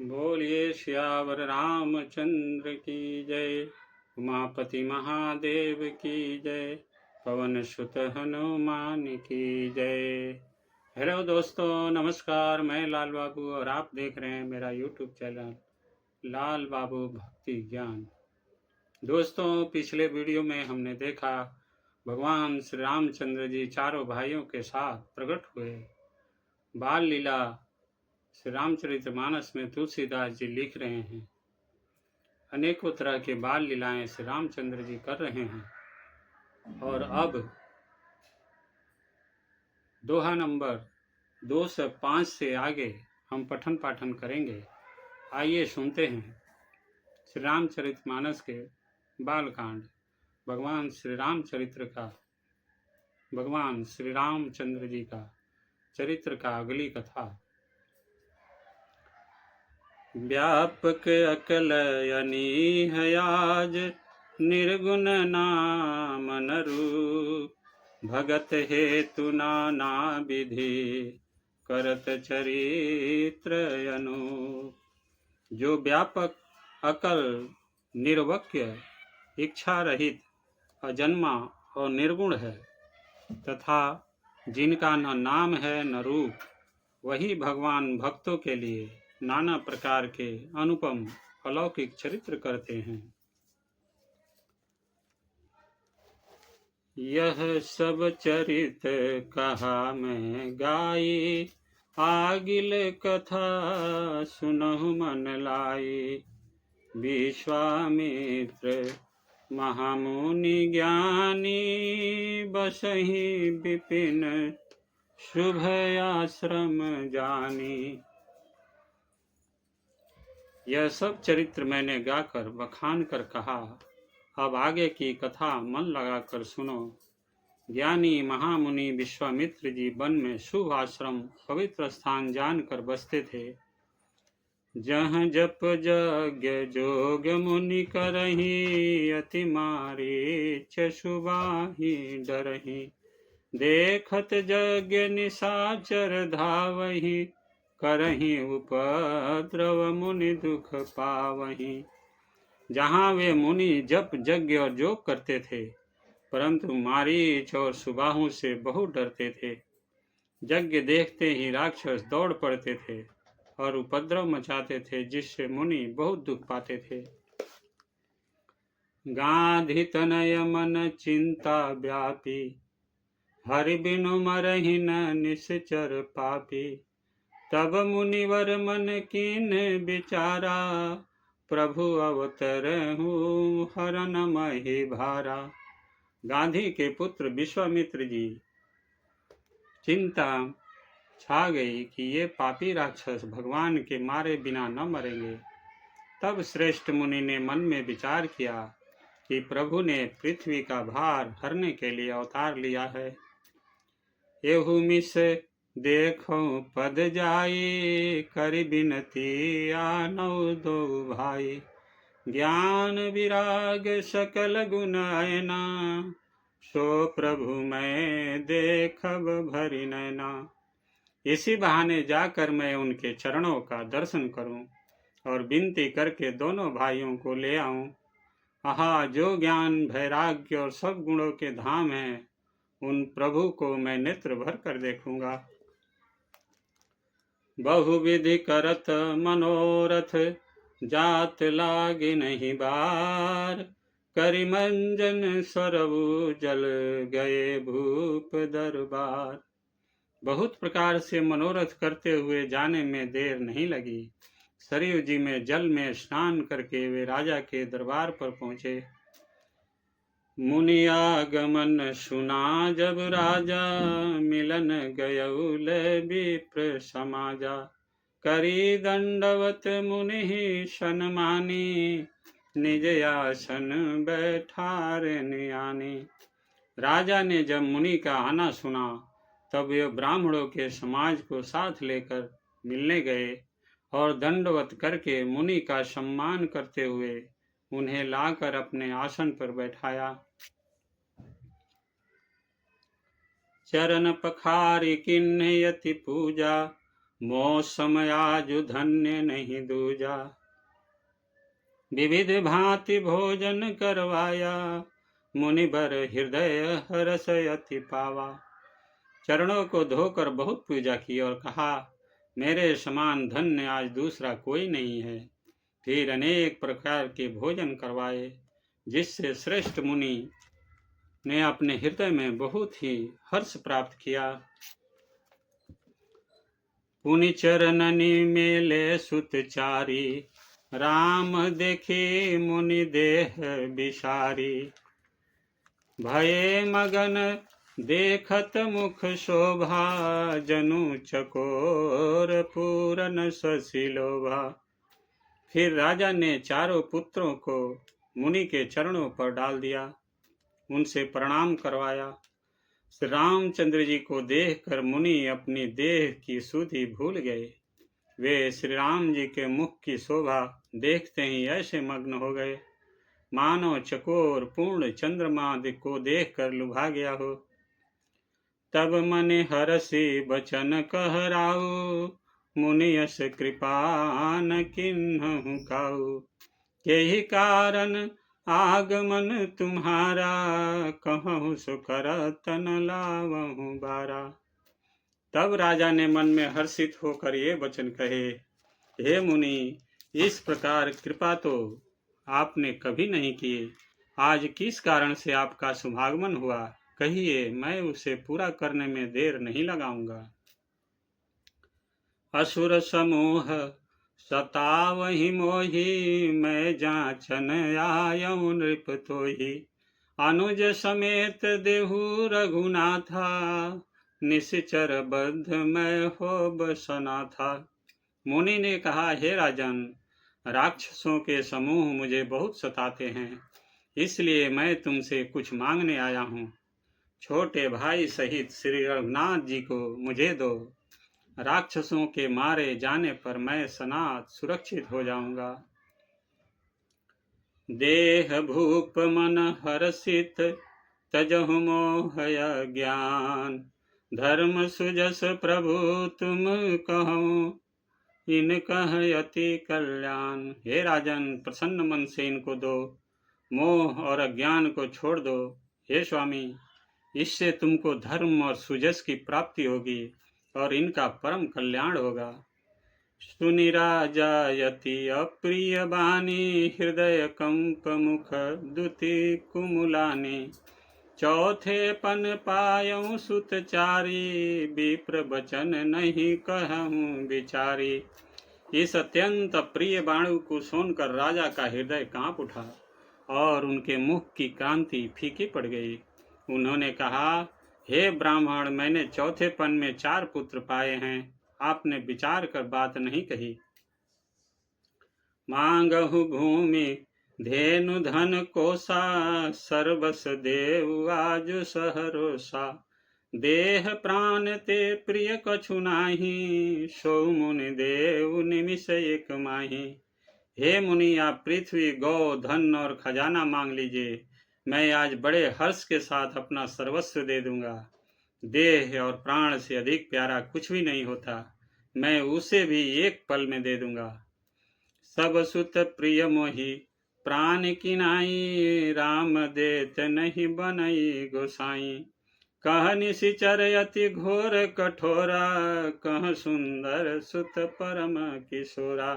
बोलिए सियावर रामचंद्र की जय। उमापति महादेव की जय। पवन सुत हनुमान की जय। हेलो दोस्तों, नमस्कार। मैं लाल बाबू और आप देख रहे हैं मेरा यूट्यूब चैनल लाल बाबू भक्ति ज्ञान। दोस्तों, पिछले वीडियो में हमने देखा भगवान श्री रामचंद्र जी चारों भाइयों के साथ प्रकट हुए। बाल लीला श्री रामचरितमानस में तुलसीदास जी लिख रहे हैं। अनेकों तरह के बाल लीलाएं श्री रामचंद्र जी कर रहे हैं। और अब दोहा नंबर 205 से आगे हम पठन पाठन करेंगे। आइए सुनते हैं श्री रामचरितमानस के बालकांड, भगवान श्री रामचंद्र जी का चरित्र का अगली कथा। व्यापक अकल अनीह आज, निर्गुण नाम नरूप। भगत हेतु नाना विधि, करत चरित्र अनूप। जो व्यापक, अकल, निर्वक्य, इच्छा रहित, अजन्मा और निर्गुण है, तथा जिनका न नाम है न रूप, वही भगवान भक्तों के लिए नाना प्रकार के अनुपम अलौकिक चरित्र करते हैं। यह सब चरित कहा मैं गाई, आगिल कथा सुनहु मन लाई। विश्वामित्र महामुनि ज्ञानी, बसहि विपिन शुभ आश्रम जानी। यह सब चरित्र मैंने गाकर बखान कर कहा। अब आगे की कथा मन लगाकर सुनो। ज्ञानी महामुनि विश्वामित्र जी वन में शुभ आश्रम पवित्र स्थान जानकर बसते थे। जहाँ जप यज्ञ जोग मुनि करही, अति मारीच सुबाहि डरही। देखत यज्ञ निशाचर धावही, करही उपद्रव मुनि दुख पावही। जहाँ वे मुनि जप यज्ञ और जोग करते थे, परंतु मारीच और सुबाहु से बहुत डरते थे। यज्ञ देखते ही राक्षस दौड़ पड़ते थे और उपद्रव मचाते थे, जिससे मुनि बहुत दुख पाते थे। गांधी तनय मन चिंता व्यापी, हरि बिनु मरहि न निश्चर पापी। तब मुनिवर मन कीन विचारा, प्रभु अवतरहु हरन महि भारा। गांधी के पुत्र विश्वामित्र जी चिंता छा गई कि ये पापी राक्षस भगवान के मारे बिना न मरेंगे। तब श्रेष्ठ मुनि ने मन में विचार किया कि प्रभु ने पृथ्वी का भार हरने के लिए अवतार लिया है। एहू मिस देखो पद जाई, करि बिनती आनौ दो भाई। ज्ञान विराग सकल गुण आयना, सो प्रभु मैं देखब भरि नैना। इसी बहाने जाकर मैं उनके चरणों का दर्शन करूं और विनती करके दोनों भाइयों को ले आऊं। आहा, जो ज्ञान, वैराग्य और सब गुणों के धाम हैं, उन प्रभु को मैं नेत्र भर कर देखूंगा। बहुविधि करत मनोरथ, जात लागे नहीं बार। करि मंजन सरवु जल, गए भूप दरबार। बहुत प्रकार से मनोरथ करते हुए जाने में देर नहीं लगी। सरयू जी में जल में स्नान करके वे राजा के दरबार पर पहुंचे। मुनि आगमन सुना जब राजा, मिलन गयउल विप्र समाजा। करी दंडवत मुनि सन्मानी, निज आसन बैठारनि आनी। राजा ने जब मुनि का आना सुना, तब वे ब्राह्मणों के समाज को साथ लेकर मिलने गए और दंडवत करके मुनि का सम्मान करते हुए उन्हें लाकर अपने आसन पर बैठाया। चरण पखारि किन्ह यति पूजा, मौसम आजु धन्य नहीं दूजा, विविध भांति भोजन करवाया, मुनिवर हृदय हर्ष अति पावा। चरणों को धोकर बहुत पूजा की और कहा, मेरे समान धन्य आज दूसरा कोई नहीं है। फिर अनेक प्रकार के भोजन करवाए, जिससे श्रेष्ठ मुनि ने अपने हृदय में बहुत ही हर्ष प्राप्त किया। पुनि चरणनि मेले सुतचारी, राम देखे मुनि देह विसारी। भये मगन देखत मुख शोभा, जनु चकोर पूरन ससिलोभा। फिर राजा ने चारों पुत्रों को मुनि के चरणों पर डाल दिया, उनसे प्रणाम करवाया। श्री रामचंद्र जी को देखकर मुनि अपनी देह की सुधि भूल गए। वे श्री राम जी के मुख की शोभा देखते ही ऐसे मग्न हो गए, मानो चकोर पूर्ण चंद्रमा को देखकर लुभा गया हो। तब मन हरषि बचन कहराऊ, मुनि यस कृपा न किन्हु काऊ। यही कारण आगमन तुम्हारा, कहूँ सो करतन लावहूँ बारा। तब राजा ने मन में हर्षित होकर ये वचन कहे, हे मुनि, इस प्रकार कृपा तो आपने कभी नहीं की। आज किस कारण से आपका शुभागमन हुआ, कहिए, मैं उसे पूरा करने में देर नहीं लगाऊंगा। असुर समूह सतावहि मोहि, मैं जांचन आयऊ नृप तोहि। अनुज समेत देहु रघुनाथा, निश्चर बद्ध मैं हो बसना था। मुनि ने कहा, हे राजन, राक्षसों के समूह मुझे बहुत सताते हैं, इसलिए मैं तुमसे कुछ मांगने आया हूँ। छोटे भाई सहित श्री रघुनाथ जी को मुझे दो। राक्षसों के मारे जाने पर मैं सनात सुरक्षित हो जाऊंगा। देह भूप मन हर्षित, तजहु मोह ज्ञान। धर्म सुजस प्रभु तुम कहो, इन कह अति कल्याण। हे राजन, प्रसन्न मन से इनको दो, मोह और अज्ञान को छोड़ दो। हे स्वामी, इससे तुमको धर्म और सुजस की प्राप्ति होगी और इनका परम कल्याण होगा। सुनि राजा यति अप्रिय बानी, हृदय कंप मुख दुति कुमुलानी। चौथे पन पायऊ सुतचारी, विप्र बचन नहीं कहूँ विचारी। इस अत्यंत प्रिय बाणु को सुनकर राजा का हृदय कांप उठा और उनके मुख की कांति फीकी पड़ गई। उन्होंने कहा, हे ब्राह्मण, मैंने चौथे पन में 4 पुत्र पाए हैं, आपने विचार कर बात नहीं कही। मांगहु भूमि धेनु धन कोसा, सर्वस देव आज सहरोसा। देह प्राण ते प्रिय कछु नाही, सो मुनि देव निमिष एक माही। हे मुनि, आप पृथ्वी, गौ, धन और खजाना मांग लीजिए, मैं आज बड़े हर्ष के साथ अपना सर्वस्व दे दूंगा। देह और प्राण से अधिक प्यारा कुछ भी नहीं होता, मैं उसे भी एक पल में दे दूंगा। सब सुत प्रिय मोहि प्राण किनाई, राम देत नहीं बनई गोसाई। कह निशिचर अति घोर कठोरा, कह सुंदर सुत परम किशोरा।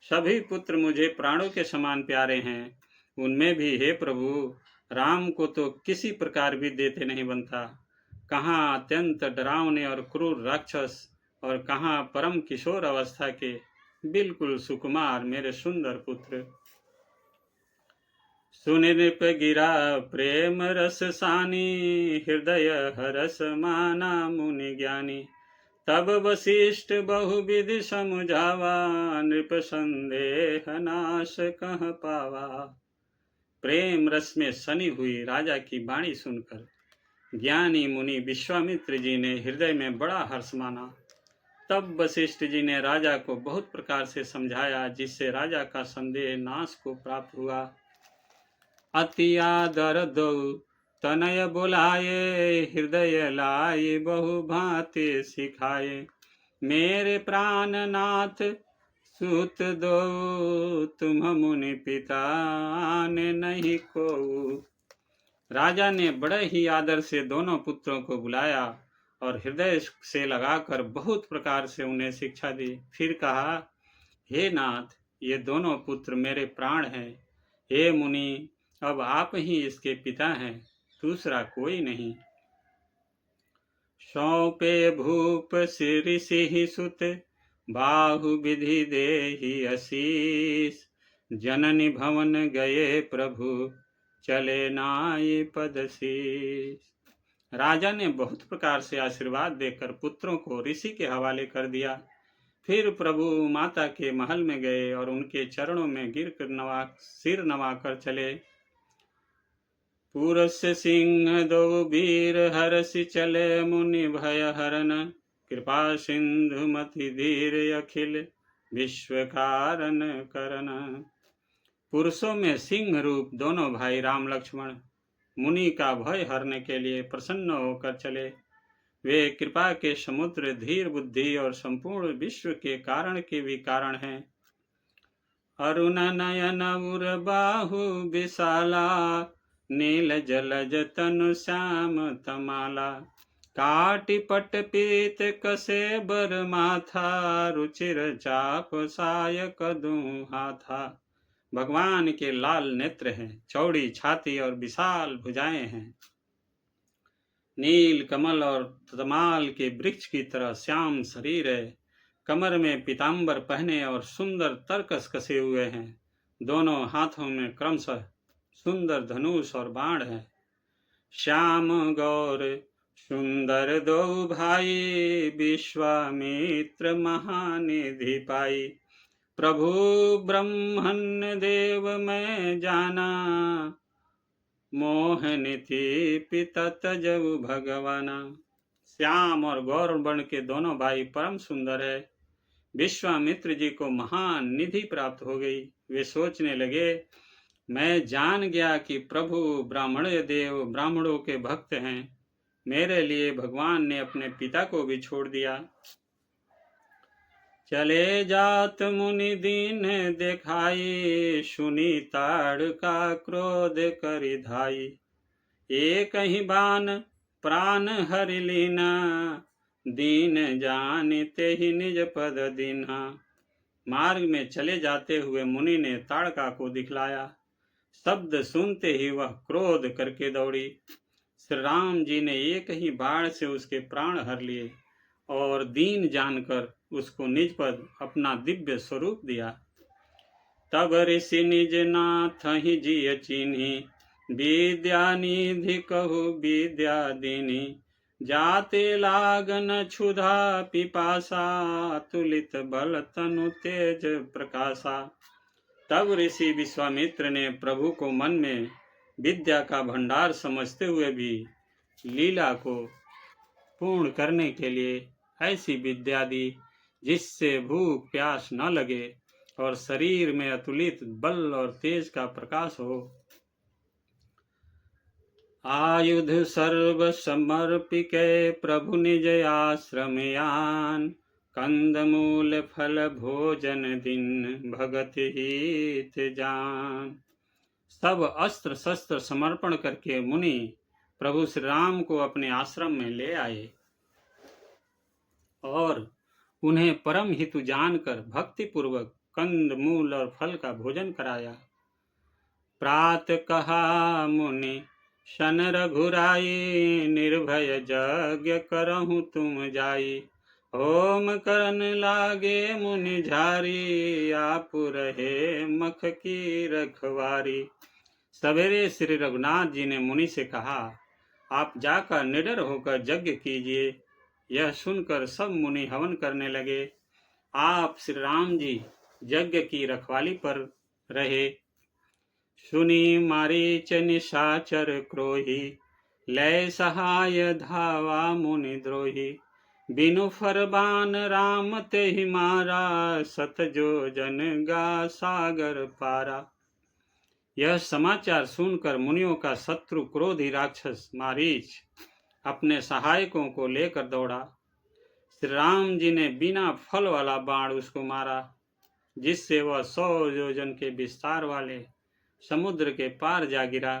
सभी पुत्र मुझे प्राणों के समान प्यारे हैं, उनमें भी हे प्रभु, राम को तो किसी प्रकार भी देते नहीं बनता। कहाँ अत्यंत डरावने और क्रूर राक्षस और कहाँ परम किशोर अवस्था के बिल्कुल सुकुमार मेरे सुंदर पुत्र। सुनि नृप गिरा प्रेम रस सानी, हृदय हरस माना मुनि ज्ञानी। तब वशिष्ठ बहुविधि समुझावा, नृप संदेह नाश कह पावा। प्रेम रस में सनी हुई राजा की वाणी सुनकर ज्ञानी मुनि विश्वामित्र जी ने हृदय में बड़ा हर्ष माना। तब वशिष्ठ जी ने राजा को बहुत प्रकार से समझाया, जिससे राजा का संदेह नाश को प्राप्त हुआ। अति आदर दो तनय बुलाए, हृदय लाए बहु भांति सिखाए। मेरे प्राणनाथ सूत दो, तुम मुनि पिता ने नहीं को। राजा ने बड़े ही आदर से दोनों पुत्रों को बुलाया और हृदय से लगाकर बहुत प्रकार से उन्हें शिक्षा दी। फिर कहा, हे नाथ, ये दोनों पुत्र मेरे प्राण हैं। हे मुनि, अब आप ही इसके पिता हैं, दूसरा कोई नहीं। सौंपे भूप ऋषि सुत, बाहु विधि देहि असीस। जननी भवन गए प्रभु, चले नाई पदशीस। राजा ने बहुत प्रकार से आशीर्वाद देकर पुत्रों को ऋषि के हवाले कर दिया। फिर प्रभु माता के महल में गए और उनके चरणों में गिर कर सिर नवाकर चले। पुरुष सिंह दो वीर हर्षि चले, मुनि भय हरन। कृपा सिंधु मति धीर, अखिल विश्व कारण करन। पुरुषों में सिंह रूप दोनों भाई राम लक्ष्मण मुनि का भय हरने के लिए प्रसन्न होकर चले। वे कृपा के समुद्र, धीर बुद्धि और संपूर्ण विश्व के कारण के भी कारण हैं। अरुण नयन उर बाहु विशाला, नील जलज तनु श्याम तमाला। काटि पट पीत कसे बर माथा, रुचिर चाप साय कदू हाथा। भगवान के लाल नेत्र हैं, चौड़ी छाती और विशाल भुजाएं हैं। नील कमल और तमाल के वृक्ष की तरह श्याम शरीर है। कमर में पीतांबर पहने और सुंदर तरकस कसे हुए हैं। दोनों हाथों में क्रमशः सुंदर धनुष और बाण है। श्याम गौर सुंदर दो भाई, विश्वामित्र महानिधि पाई। प्रभु ब्रह्मण्य देव मैं जाना, मोहनिधि पिता तजऊ भगवाना। श्याम और गौर वर्ण के दोनों भाई परम सुंदर है। विश्वामित्र जी को महान निधि प्राप्त हो गई। वे सोचने लगे, मैं जान गया कि प्रभु ब्राह्मण देव ब्राह्मणों के भक्त हैं। मेरे लिए भगवान ने अपने पिता को भी छोड़ दिया। चले जात मुनि दीन देखाई, सुनी ताड़ का क्रोध करि धाई। एक ही बान प्राण हरि लीना, दीन जानिते ही निज पद दीन्हा। मार्ग में चले जाते हुए मुनि ने ताड़का को दिखलाया। शब्द सुनते ही वह क्रोध करके दौड़ी। श्री राम जी ने एक ही बाण से उसके प्राण हर लिए और दीन जानकर उसको निज पद अपना दिव्य स्वरूप दिया। तब ऋषि निज नाथ ही जिय चिन्ही, विद्या निधि कहु विद्या दीनी। जाते लागन क्षुधा पिपासा, तुलित बल तनु तेज प्रकाशा। तब ऋषि विश्वामित्र ने प्रभु को मन में विद्या का भंडार समझते हुए भी लीला को पूर्ण करने के लिए ऐसी विद्या दी जिससे भूख प्यास न लगे और शरीर में अतुलित बल और तेज का प्रकाश हो। आयुध सर्व समर्पिके प्रभु निज आश्रम यान, कंदमूल फल भोजन दिन भगत हित जान। सब अस्त्र शस्त्र समर्पण करके मुनि प्रभु श्री राम को अपने आश्रम में ले आए और उन्हें परम हितु जानकर भक्ति पूर्वक कंद मूल और फल का भोजन कराया। प्रात कहा मुनि शन रघुराई, निर्भय यज्ञ करहु तुम जाई। होम करन लागे मुनि झारी, आप रहे मख की रखवारी। सवेरे श्री रघुनाथ जी ने मुनि से कहा, आप जाकर निडर होकर यज्ञ कीजिए। यह सुनकर सब मुनि हवन करने लगे। आप श्री राम जी यज्ञ की रखवाली पर रहे। सुनी मारीच निशाचर क्रोही, लय सहाय धावा मुनि द्रोही। बिनु फरबान राम तेहि मारा, सत जो जन गा सागर पारा। यह समाचार सुनकर मुनियों का शत्रु क्रोधी राक्षस मारीच अपने सहायकों को लेकर दौड़ा। श्री राम जी ने बिना फल वाला बाण उसको मारा, जिससे वह 100 योजन के विस्तार वाले समुद्र के पार जा गिरा।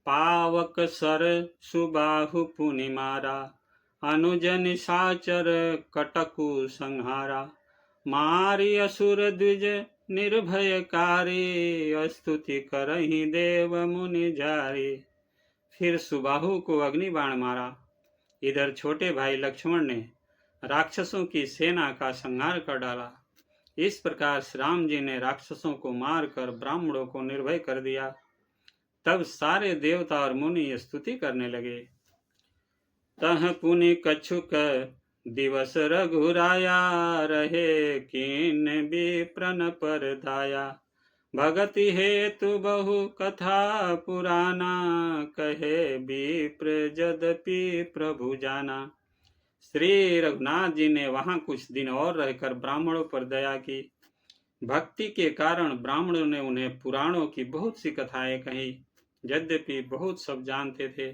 पावक सर सुबाहु पुनि मारा, अनुजन साचर कटकु संहारा। मारी असुर द्विज निर्भयकारी, स्तुति करहि देव मुनि जारी। फिर सुबाहु को अग्नि बाण मारा। इधर छोटे भाई लक्ष्मण ने राक्षसों की सेना का संहार कर डाला। इस प्रकार श्री राम जी ने राक्षसों को मारकर ब्राह्मणों को निर्भय कर दिया। तब सारे देवता और मुनि स्तुति करने लगे। तह पुनि कछुक दिवस रघुराया, रहे कीन विप्रन पर दाया। भगति हेतु बहु कथा पुराना, कहे विप्र यद्यपि प्रभु जाना। श्री रघुनाथ जी ने वहां कुछ दिन और रहकर ब्राह्मणों पर दया की। भक्ति के कारण ब्राह्मणों ने उन्हें पुराणों की बहुत सी कथाएं कही, यद्यपि बहुत सब जानते थे।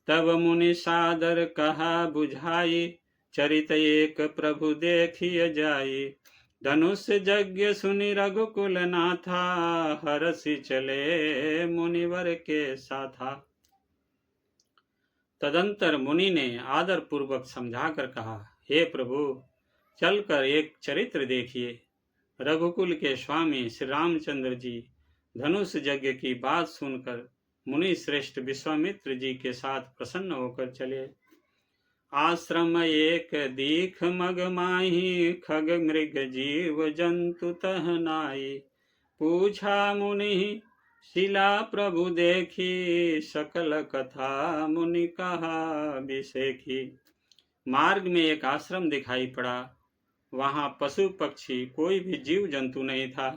तब मुनि सादर कहा बुझाई, चरित एक प्रभु देखिए जाई। धनुष यज्ञ सुनि रघुकुल नाथा, हरसि चले मुनिवर के साथा। तदंतर मुनि ने आदर पूर्वक समझाकर कहा, हे प्रभु, चलकर एक चरित्र देखिए। रघुकुल के स्वामी श्री रामचंद्र जी धनुष यज्ञ की बात सुनकर मुनि श्रेष्ठ विश्वामित्र जी के साथ प्रसन्न होकर चले। आश्रम एक दीख मग माही, खग मृग जीव जंतु तह नाई। पूछा मुनि शिला प्रभु देखी, सकल कथा मुनि कहा विसेखी। मार्ग में एक आश्रम दिखाई पड़ा। वहां पशु पक्षी कोई भी जीव जंतु नहीं था।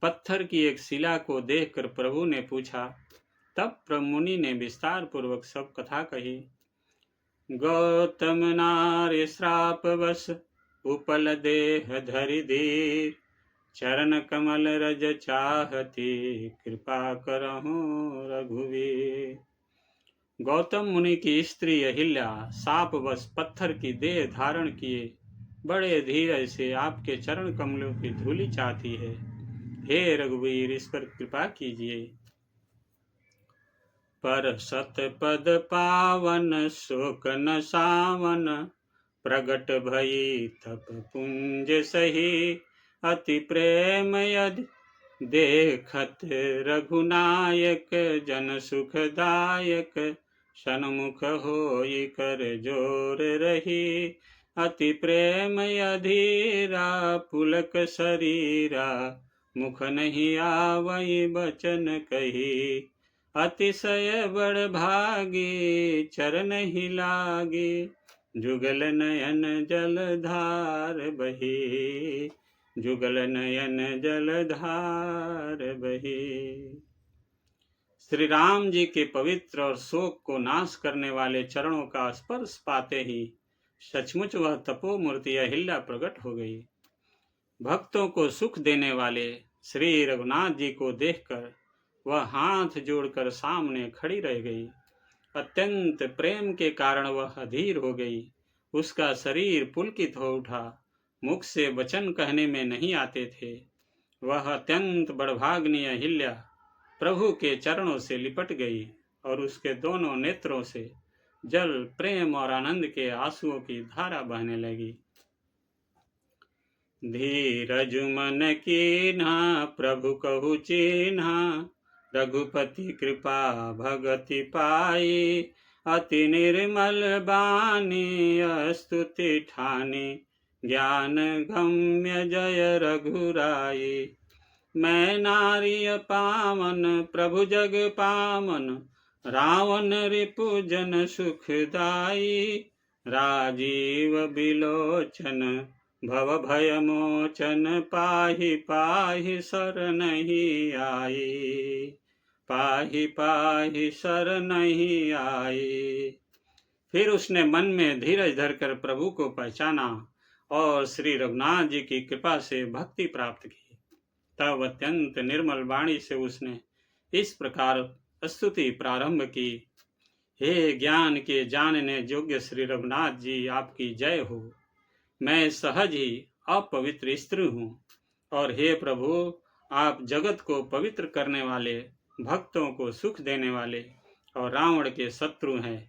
पत्थर की एक शिला को देखकर प्रभु ने पूछा। तब मुनि ने विस्तार पूर्वक सब कथा कही। गौतम नारी श्राप वश, उपल देह धरि धीर। चरण कमल रज चाहती, कृपा करहु रघुवीर। गौतम मुनि की स्त्री अहिल्या शापवश पत्थर की देह धारण किए बड़े धीरज से आपके चरण कमलों की धूलि चाहती है। हे रघुवीर, इस पर कृपा कीजिए। पर सतपद पावन शोक न सावन, प्रगट भई तप पुंज सही। अति प्रेम यदि देखत रघुनायक, जन सुखदायक सन्मुख होई कर जोर रही। अति प्रेम अधीरा पुलक शरीरा, मुख नहीं आवई बचन कही। अतिशय बड़ भागी चरण ही लागी, जुगल नयन जलधार बही। जुगल नयन जलधार बही। श्री राम जी के पवित्र और शोक को नाश करने वाले चरणों का स्पर्श पाते ही सचमुच वह तपोमूर्ति अहिल्या प्रकट हो गई। भक्तों को सुख देने वाले श्री रघुनाथ जी को देखकर वह हाथ जोड़कर सामने खड़ी रह गई। अत्यंत प्रेम के कारण वह अधीर हो गई। उसका शरीर पुलकित हो उठा। मुख से वचन कहने में नहीं आते थे। वह अत्यंत बड़भाग्नि अहिल्या प्रभु के चरणों से लिपट गई और उसके दोनों नेत्रों से जल प्रेम और आनंद के आंसुओं की धारा बहने लगी। धीरज मन कीन्हा प्रभु कहु चिन्हा, रघुपति कृपा भगति पाई। अति निर्मल बानी स्तुति ठानी, ज्ञान गम्य जय रघुराई। मैं नारी पावन प्रभु जग पावन, रावण रिपु जन सुखदाई। राजीव बिलोचन भव भय मोचन, पाहि पाहि शरणहि आई। पाहि पाहि शरणहि आई। फिर उसने मन में धीरज धरकर प्रभु को पहचाना और श्री रघुनाथ जी की कृपा से भक्ति प्राप्त की। तब अत्यंत निर्मल वाणी से उसने इस प्रकार स्तुति प्रारंभ की। हे ज्ञान के जानने योग्य श्री रघुनाथ जी, आपकी जय हो। मैं सहज ही अपवित्र स्त्री हूँ, और हे प्रभु, आप जगत को पवित्र करने वाले, भक्तों को सुख देने वाले और रावण के शत्रु हैं।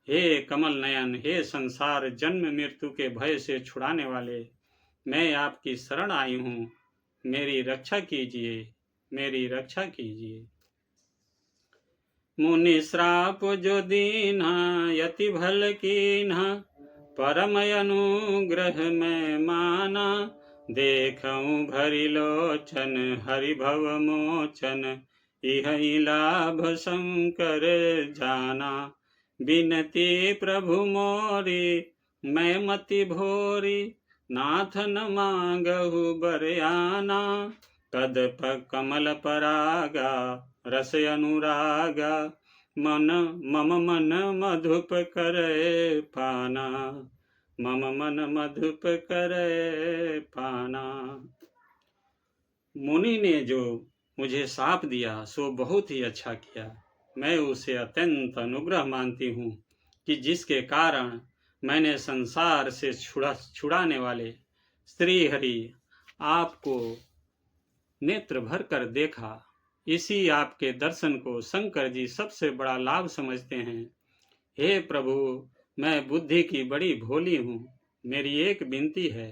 हे कमल नयन, हे संसार जन्म मृत्यु के भय से छुड़ाने वाले, मैं आपकी शरण आई हूँ, मेरी रक्षा कीजिए, मेरी रक्षा कीजिए। मुनि श्राप जो दीन्हा, यति भल कीन्हा, परम अनुग्रह में माना। देखऊं भरि लोचन, हरि भव मोचन, इहि लाभ शंकर जाना। बिनती प्रभु मोरी, मैं मति भोरी, नाथ न मांगहु बरयाना। कदप कमल परागा, रस अनुरागा, मन मम मन मधुप करे पाना, मम मन मधुप करे पाना। मुनि ने जो मुझे शाप दिया सो बहुत ही अच्छा किया। मैं उसे अत्यंत अनुग्रह मानती हूँ कि जिसके कारण मैंने संसार से छुड़ाने वाले श्री हरि आपको नेत्र भर कर देखा। इसी आपके दर्शन को शंकर जी सबसे बड़ा लाभ समझते हैं। हे प्रभु, मैं बुद्धि की बड़ी भोली हूँ, मेरी एक विनती है।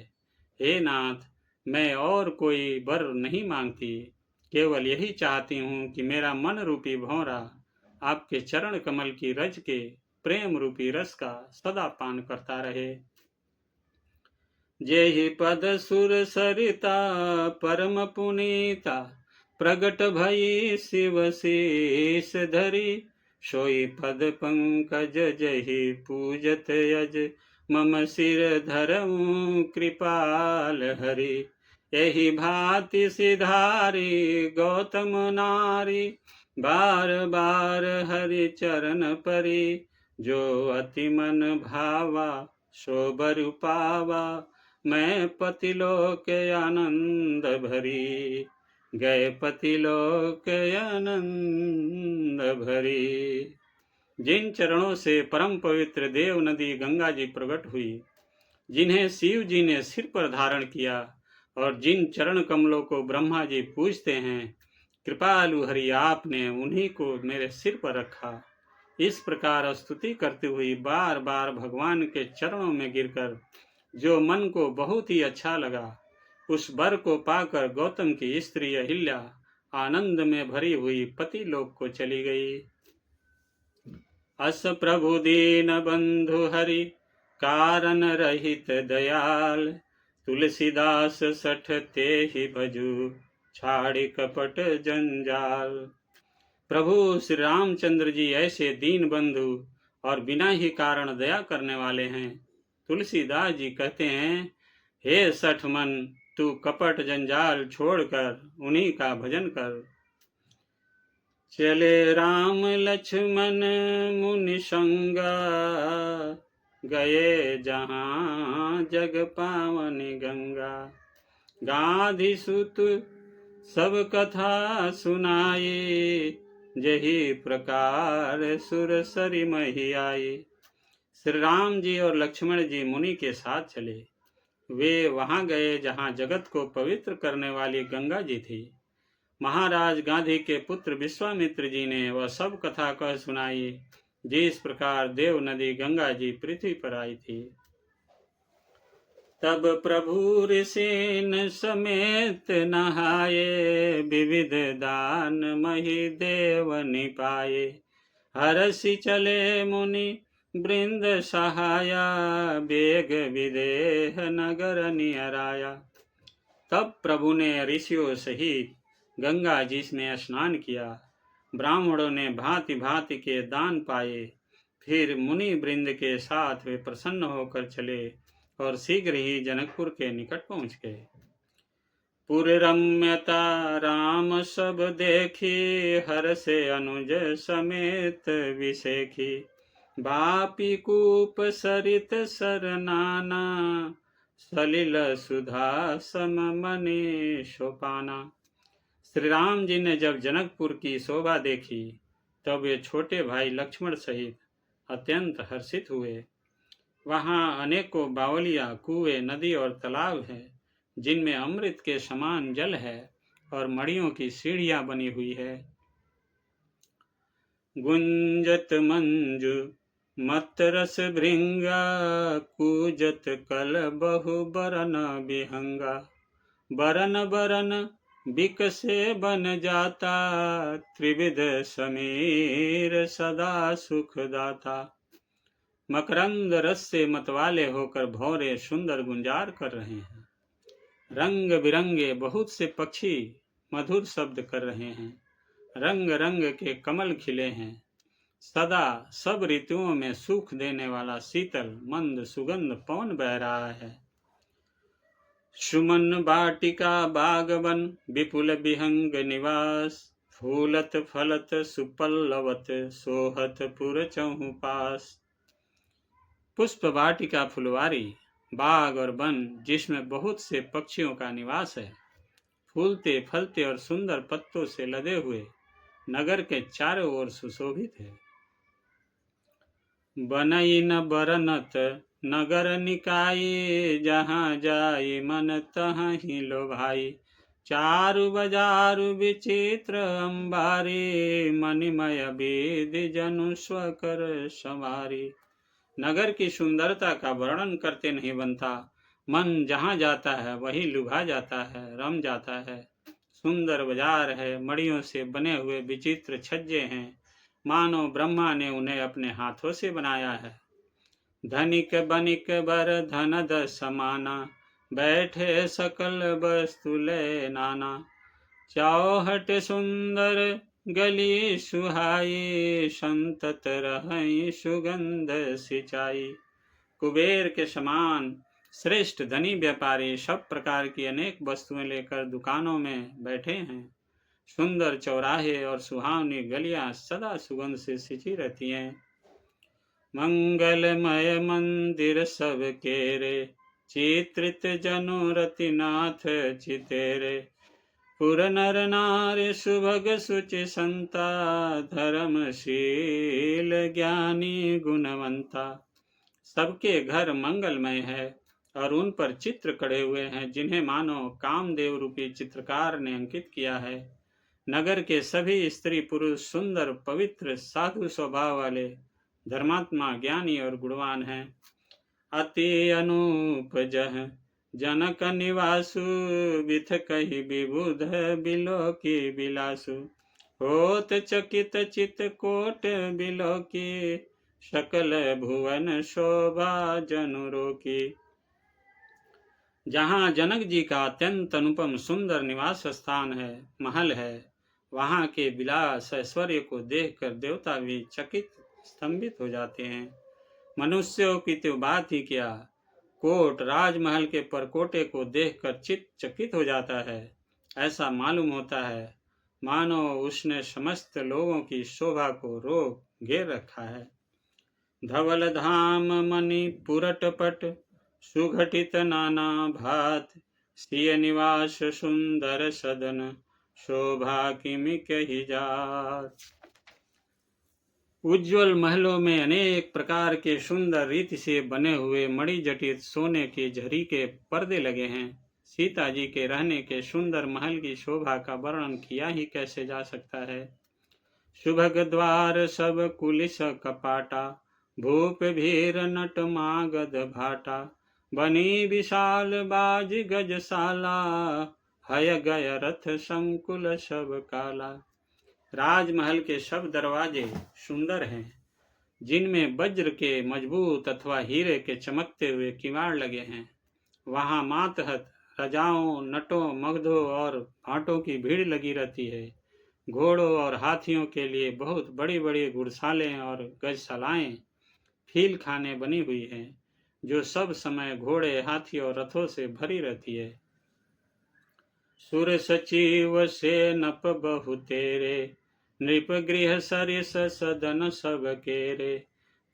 हे नाथ, मैं और कोई वर नहीं मांगती, केवल यही चाहती हूँ कि मेरा मन रूपी भौरा आपके चरण कमल की रज के प्रेम रूपी रस का सदा पान करता रहे। जेहि पद सुर सरिता परम पुनीता, प्रगट भई शिव शीस धरी। सोई पद पंकज जहि पूजत यज, मम सिर धरऊं कृपाल हरि। यही भांति सिधारी गौतम नारी, बार बार हरि चरण परी। जो अति मन भावा सो बरु पावा, मैं पतिलोक आनंद भरी। गए पतिलोक आनंद भरी। जिन चरणों से परम पवित्र देव नदी गंगा जी प्रकट हुई, जिन्हें शिव जी ने सिर पर धारण किया, और जिन चरण कमलों को ब्रह्मा जी पूजते हैं, कृपालु हरि आपने उन्हीं को मेरे सिर पर रखा। इस प्रकार स्तुति करती हुई बार बार भगवान के चरणों में गिरकर जो मन को बहुत ही अच्छा लगा, उस वर को पाकर गौतम की स्त्री अहिल्या आनंद में भरी हुई पति लोक को चली गई। अस प्रभु दीन बंधु हरि, कारण रहित दयाल। तुलसीदास सठ ते ही भजू, छाड़ी कपट जंजाल। प्रभु श्री रामचंद्र जी ऐसे दीन बंधु और बिना ही कारण दया करने वाले हैं। तुलसीदास जी कहते हैं, हे सठ मन, तू कपट जंजाल छोड़कर उन्हीं का भजन कर। चले राम लक्ष्मण मुनि संगा, गए जहाँ जग पावनी गंगा। गाधी सुत सब कथा सुनाई, जही प्रकार सुर सरी मही आई। श्री राम जी और लक्ष्मण जी मुनि के साथ चले। वे वहां गए जहां जगत को पवित्र करने वाली गंगा जी थी। महाराज गांधी के पुत्र विश्वामित्र जी ने वह सब कथा कह सुनाई, जिस प्रकार देव नदी गंगा जी पृथ्वी पर आई थी। तब प्रभु ऋषिन समेत नहाये, विविध दान मही देव निपाये। हरषि चले मुनि वृंद सहाया, बेग विदेह नगर नियराया। तब प्रभु ने ऋषियों सहित गंगा जी में स्नान किया। ब्राह्मणों ने भांति भांति के दान पाए। फिर मुनि वृंद के साथ वे प्रसन्न होकर चले और शीघ्र ही जनकपुर के निकट पहुंच गए। पुर रम्यता राम सब देखी, हर से अनुज समेत विशेखी। बापी कूप सरित सरनाना, सलिल सुधा सम मनी सोपाना। श्री राम जी ने जब जनकपुर की शोभा देखी, तब वे छोटे भाई लक्ष्मण सहित अत्यंत हर्षित हुए। वहाँ अनेकों बावलियाँ, कुएं, नदी और तालाब हैं, जिनमें अमृत के समान जल है और मणियों की सीढ़ियाँ बनी हुई है। गुंजत मंजू मत रस भृंगा, कूजत कल बहु बरन विहंगा। बरन बरन बिकसे बन जाता, त्रिविध समीर सदा सुखदाता। मकरंद रस से मतवाले होकर भौरे सुंदर गुंजार कर रहे हैं। रंग बिरंगे बहुत से पक्षी मधुर शब्द कर रहे हैं। रंग रंग के कमल खिले हैं। सदा सब ऋतुओं में सुख देने वाला शीतल मंद सुगंध पवन बह रहा है। सुमन बाटिका बागवन विपुल विहंग निवास, फूलत फलत सुपल्लवत सोहत पुर चहु पास। पुष्प वाटिका फुलवारी, बाग और वन जिसमें बहुत से पक्षियों का निवास है, फूलते फलते और सुंदर पत्तों से लदे हुए नगर के चारों ओर सुशोभित है। बनई न बरनत नगर निकाये, जहाँ जाई मन तहाँ ही लोभाई। चारु बजारु विचित्र अंबारी, मणिमय वेद जनु स्वकर संवारी। नगर की सुंदरता का वर्णन करते नहीं बनता। मन जहाँ जाता है वही लुभा जाता है, रम जाता है। सुंदर बाजार है, मड़ियों से बने हुए विचित्र छज्जे हैं, मानो ब्रह्मा ने उन्हें अपने हाथों से बनाया है। धनिक बनिक बर धनद समाना, बैठे सकल वस्तु ले नाना। चौहट सुंदर गली सुहाई, संतत रहई सुगंध सिंचाई। कुबेर के समान श्रेष्ठ धनी व्यापारी सब प्रकार की अनेक वस्तुएं लेकर दुकानों में बैठे हैं। सुंदर चौराहे और सुहावनी गलियां सदा सुगंध से सिंची रहती हैं। मंगलमय मंदिर सब केरे, चित्रित जनु रतिनाथ चितेरे। पुर नर नारी सुभग सुचि संता, धर्मशील ज्ञानी गुणवंता। सबके घर मंगलमय है और उन पर चित्र कढ़े हुए हैं, जिन्हें मानो कामदेव रूपी चित्रकार ने अंकित किया है। नगर के सभी स्त्री पुरुष सुंदर पवित्र साधु स्वभाव वाले धर्मात्मा, ज्ञानी और गुणवान हैं। अति अनूप जह जनक निवासु, विथ कही विबुध बिलोकी बिलासु। होत चकित चित कोट बिलोकी, सकल भुवन शोभा जनुरों की। जहाँ जनक जी का अत्यंत अनुपम सुंदर निवास स्थान है, महल है, वहाँ के विलास ऐश्वर्य को देखकर देवता भी चकित स्तंभित हो जाते हैं। मनुष्यों की तो बात ही क्या, कोट राजमहल के परकोटे को देखकर चित्त चकित हो जाता है। ऐसा मालूम होता है मानो उसने समस्त लोगों की शोभा को रोक घेर रखा है। धवल धाम मणि पुरट पट, सुघटित नाना भात। सिय निवास सुंदर सदन, शोभा किमि कही जात। उज्ज्वल महलों में अनेक प्रकार के सुंदर रीति से बने हुए मणिजटित सोने के झरी के पर्दे लगे हैं। सीता जी के रहने के सुंदर महल की शोभा का वर्णन किया ही कैसे जा सकता है। सुभग द्वार सब कुलिस कपाटा, भूप भीर नट मागध भाटा। बनी विशाल बाज गजशाला, हय गय रथ संकुल सब काला। राजमहल के सब दरवाजे सुंदर हैं, जिनमें वज्र के मजबूत अथवा हीरे के चमकते हुए किवाड़ लगे हैं। वहाँ मातहत राजाओं, नटों, मगधों और भाटों की भीड़ लगी रहती है। घोड़ों और हाथियों के लिए बहुत बड़ी बड़ी घुड़सालें और गजशालाएं, फील खाने बनी हुई हैं, जो सब समय घोड़े, हाथी और रथों से भरी रहती है। सुर सचिव से नप बहु तेरे, नृप गृह सरिस सदन सब केरे।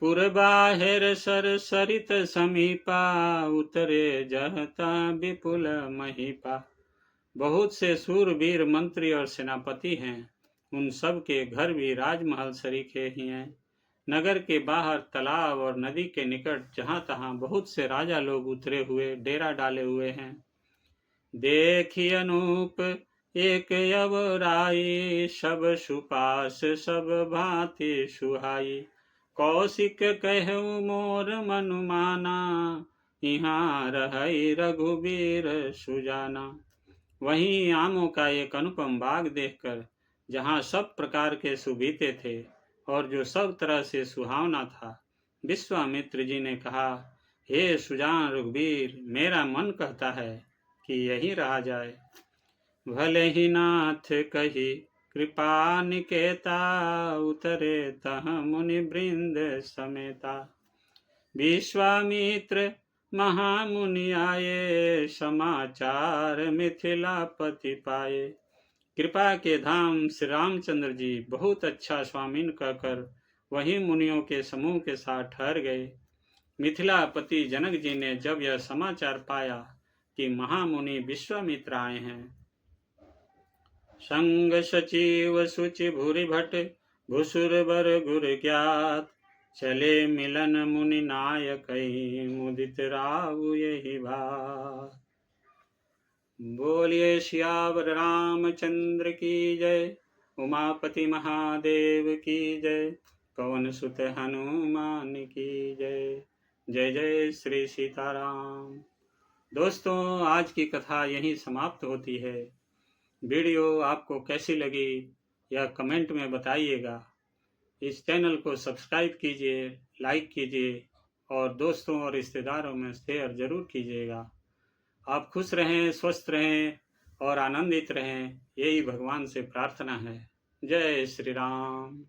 पुर बाहिर सर सरित समीपा, उतरे जहता विपुल महीपा। बहुत से सूरवीर मंत्री और सेनापति हैं, उन सब के घर भी राजमहल सरीखे ही हैं। नगर के बाहर तालाब और नदी के निकट जहाँ तहाँ बहुत से राजा लोग उतरे हुए डेरा डाले हुए हैं। देखी अनूप एक अवराई, सब सुपास सब भांति सुहाई। कौशिक कहु मोर मनु माना, यहाँ रहई रघुबीर सुजाना। वहीं आमों का एक अनुपम बाग देखकर, जहाँ सब प्रकार के सुबीते थे और जो सब तरह से सुहावना था, विश्वामित्र जी ने कहा, हे सुजान रघुबीर, मेरा मन कहता है कि यही रहा जाए। भले ही नाथ कही कृपा निकेता, उतरे तह मुनि वृंद समेता। विश्वामित्र महामुनि आए, समाचार मिथिलापति पाए। कृपा के धाम श्री रामचंद्र जी बहुत अच्छा स्वामीन कहकर वही मुनियों के समूह के साथ ठहर गए। मिथिलापति जनक जी ने जब यह समाचार पाया कि महामुनि विश्वामित्र आए हैं, संग सचिव सुचि भूरि भट, भूसुर बर गुर ज्ञात। चले मिलन मुनि नायक, मुदित राव यही बात। बोलिए सियावर रामचंद्र की जय, उमापति महादेव की जय, पवन सुत हनुमान की जय। जय जय श्री सीताराम। दोस्तों, आज की कथा यहीं समाप्त होती है। वीडियो आपको कैसी लगी यह कमेंट में बताइएगा। इस चैनल को सब्सक्राइब कीजिए, लाइक कीजिए और दोस्तों और रिश्तेदारों में शेयर जरूर कीजिएगा। आप खुश रहें, स्वस्थ रहें और आनंदित रहें, यही भगवान से प्रार्थना है। जय श्री राम।